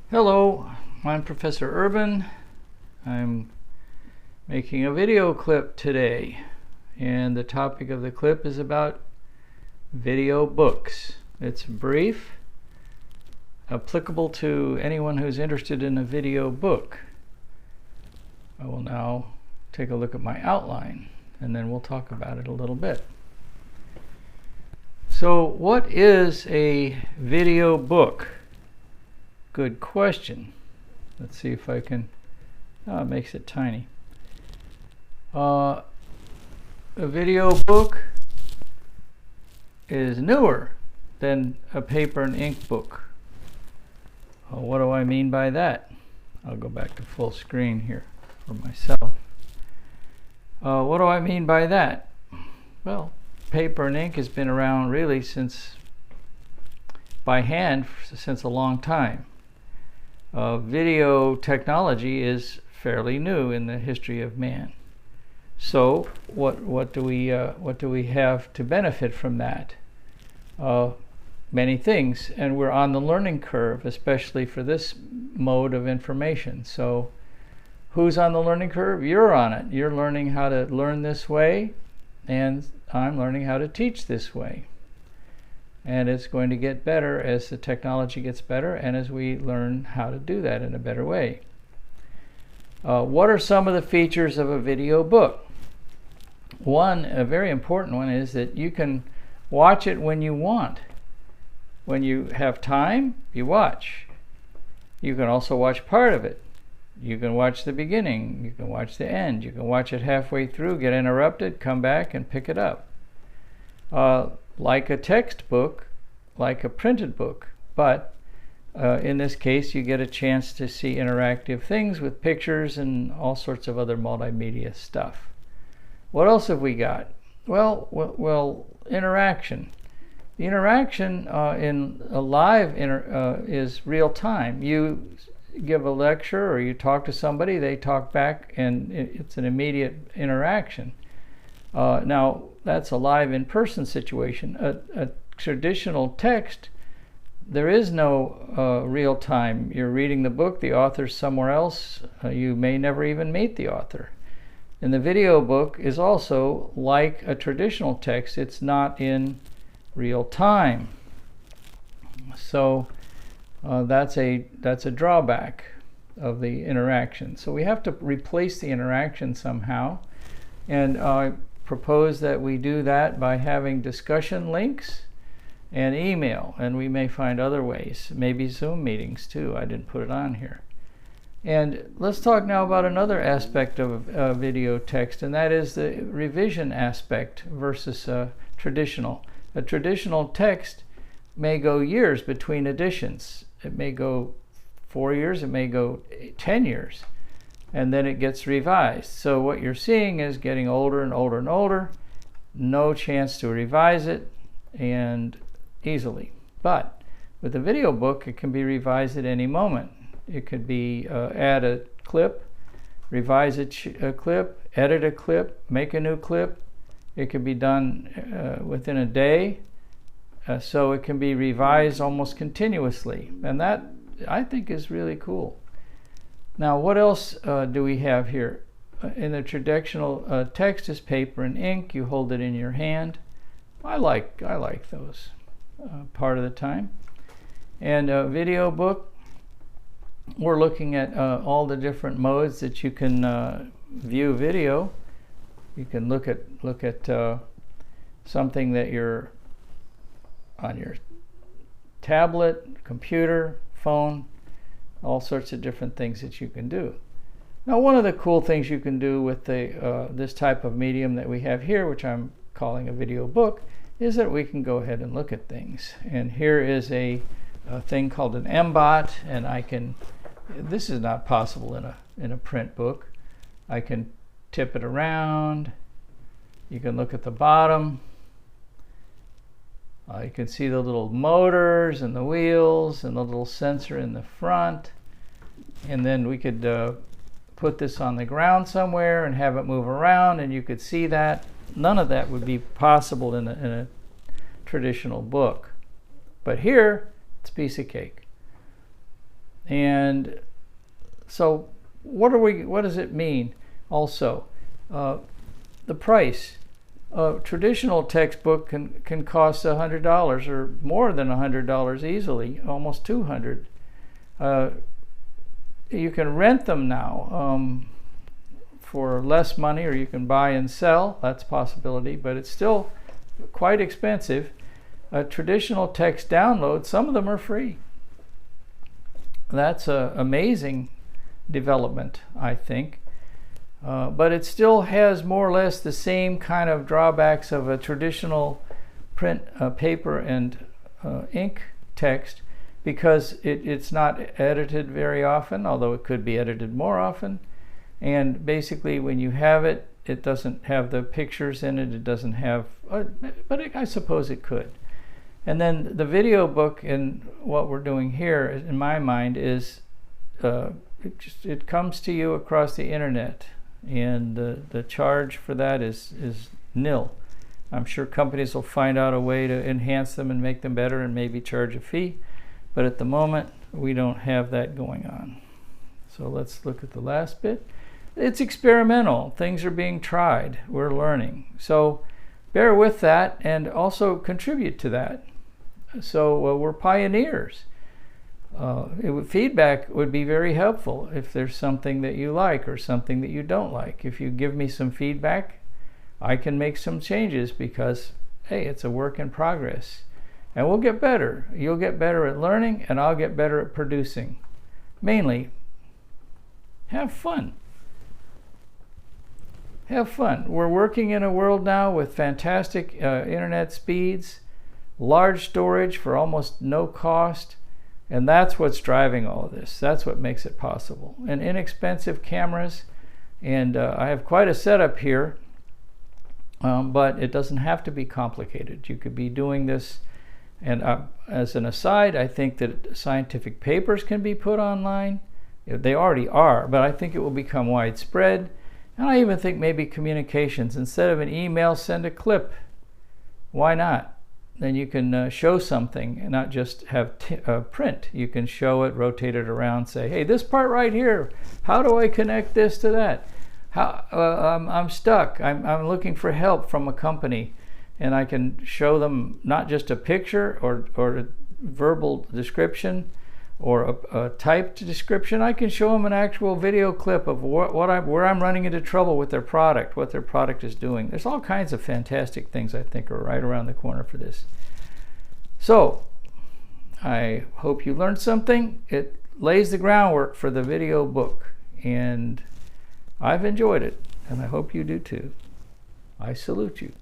Hello, I'm Professor Urban. I'm making a video clip today, and the topic of the clip is about video books. It's brief, applicable to anyone who's interested in a video book. I will now take a look at my outline, and then we'll talk about it a little bit. So, what is a video book? Good question. Let's see if I can. Oh, it makes it tiny. A video book is newer than a paper and ink book. What do I mean by that? I'll go back to full screen here for myself. What do I mean by that? Well, paper and ink has been around really by hand since a long time. Video technology is fairly new in the history of man. So what do we have to benefit from that? Many things, and we're on the learning curve, especially for this mode of information. So who's on the learning curve? You're on it. You're learning how to learn this way, and I'm learning how to teach this way. And it's going to get better as the technology gets better and as we learn how to do that in a better way. What are some of the features of a video book? One, a very important one, is that you can watch it when you want. When you have time, you watch. You can also watch part of it. You can watch the beginning, you can watch the end, you can watch it halfway through, get interrupted, come back and pick it up. Like a textbook, like a printed book, but in this case you get a chance to see interactive things with pictures and all sorts of other multimedia stuff. What else have we got? Well, interaction. The interaction in a live is real time. You give a lecture or you talk to somebody, they talk back, and it's an immediate interaction. Now, that's a live in-person situation. A traditional text, there is no real time. You're reading the book, the author's somewhere else. You may never even meet the author. And the video book is also like a traditional text. It's not in real time. So that's a drawback of the interaction. So we have to replace the interaction somehow. And propose that we do that by having discussion links and email, and we may find other ways, maybe Zoom meetings too. I didn't put it on here. And let's talk now about another aspect of video text, and that is the revision aspect versus traditional. A traditional text may go years between editions. It may go 4 years, it may go 10 years. And then it gets revised. So what you're seeing is getting older and older and older, no chance to revise it, and easily. But with a video book, it can be revised at any moment. It could be add a clip, revise a clip, edit a clip, make a new clip. It can be done within a day. So it can be revised almost continuously. And that, I think, is really cool. Now, what else do we have here? In the traditional text is paper and ink. You hold it in your hand. I like those part of the time. And a video book, we're looking at all the different modes that you can view video. You can look at something that you're on your tablet, computer, phone. All sorts of different things that you can do. Now, one of the cool things you can do with this type of medium that we have here, which I'm calling a video book, is that we can go ahead and look at things. And here is a thing called an MBOT, and this is not possible in a print book. I can tip it around. You can look at the bottom. You can see the little motors and the wheels and the little sensor in the front. And then we could put this on the ground somewhere and have it move around, and you could see that. None of that would be possible in a traditional book. But here, it's a piece of cake. And so what does it mean also? The price. A traditional textbook can cost $100 or more than $100 easily, almost $200. You can rent them now for less money, or you can buy and sell. That's a possibility, but it's still quite expensive. A traditional text download, some of them are free. That's an amazing development, I think. But it still has more or less the same kind of drawbacks of a traditional print paper and ink text, because it's not edited very often, although it could be edited more often. And basically when you have it, it doesn't have the pictures in it. It doesn't have, I suppose it could. And then the video book, and what we're doing here, in my mind, is it comes to you across the internet, and the charge for that is nil. I'm sure companies will find out a way to enhance them and make them better and maybe charge a fee, but at the moment we don't have that going on. So let's look at the last bit. It's experimental. Things are being tried. We're learning. So bear with that and also contribute to that. So we're pioneers. Feedback would be very helpful if there's something that you like or something that you don't like. If you give me some feedback, I can make some changes, because, hey, it's a work in progress. And we'll get better. You'll get better at learning, and I'll get better at producing. Mainly, have fun. Have fun. We're working in a world now with fantastic internet speeds, large storage for almost no cost, and that's what's driving all of this. That's what makes it possible. And inexpensive cameras, and I have quite a setup here, but it doesn't have to be complicated. You could be doing this, and as an aside, I think that scientific papers can be put online. They already are, but I think it will become widespread. And I even think maybe communications. Instead of an email, send a clip. Why not? Then you can show something and not just have print. You can show it, rotate it around, say, hey, this part right here, how do I connect this to that? I'm stuck. I'm looking for help from a company. And I can show them not just a picture or a verbal description or a typed description. I can show them an actual video clip of where I'm running into trouble with their product, what their product is doing. There's all kinds of fantastic things I think are right around the corner for this. So I hope you learned something. It lays the groundwork for the video book, and I've enjoyed it, and I hope you do too. I salute you.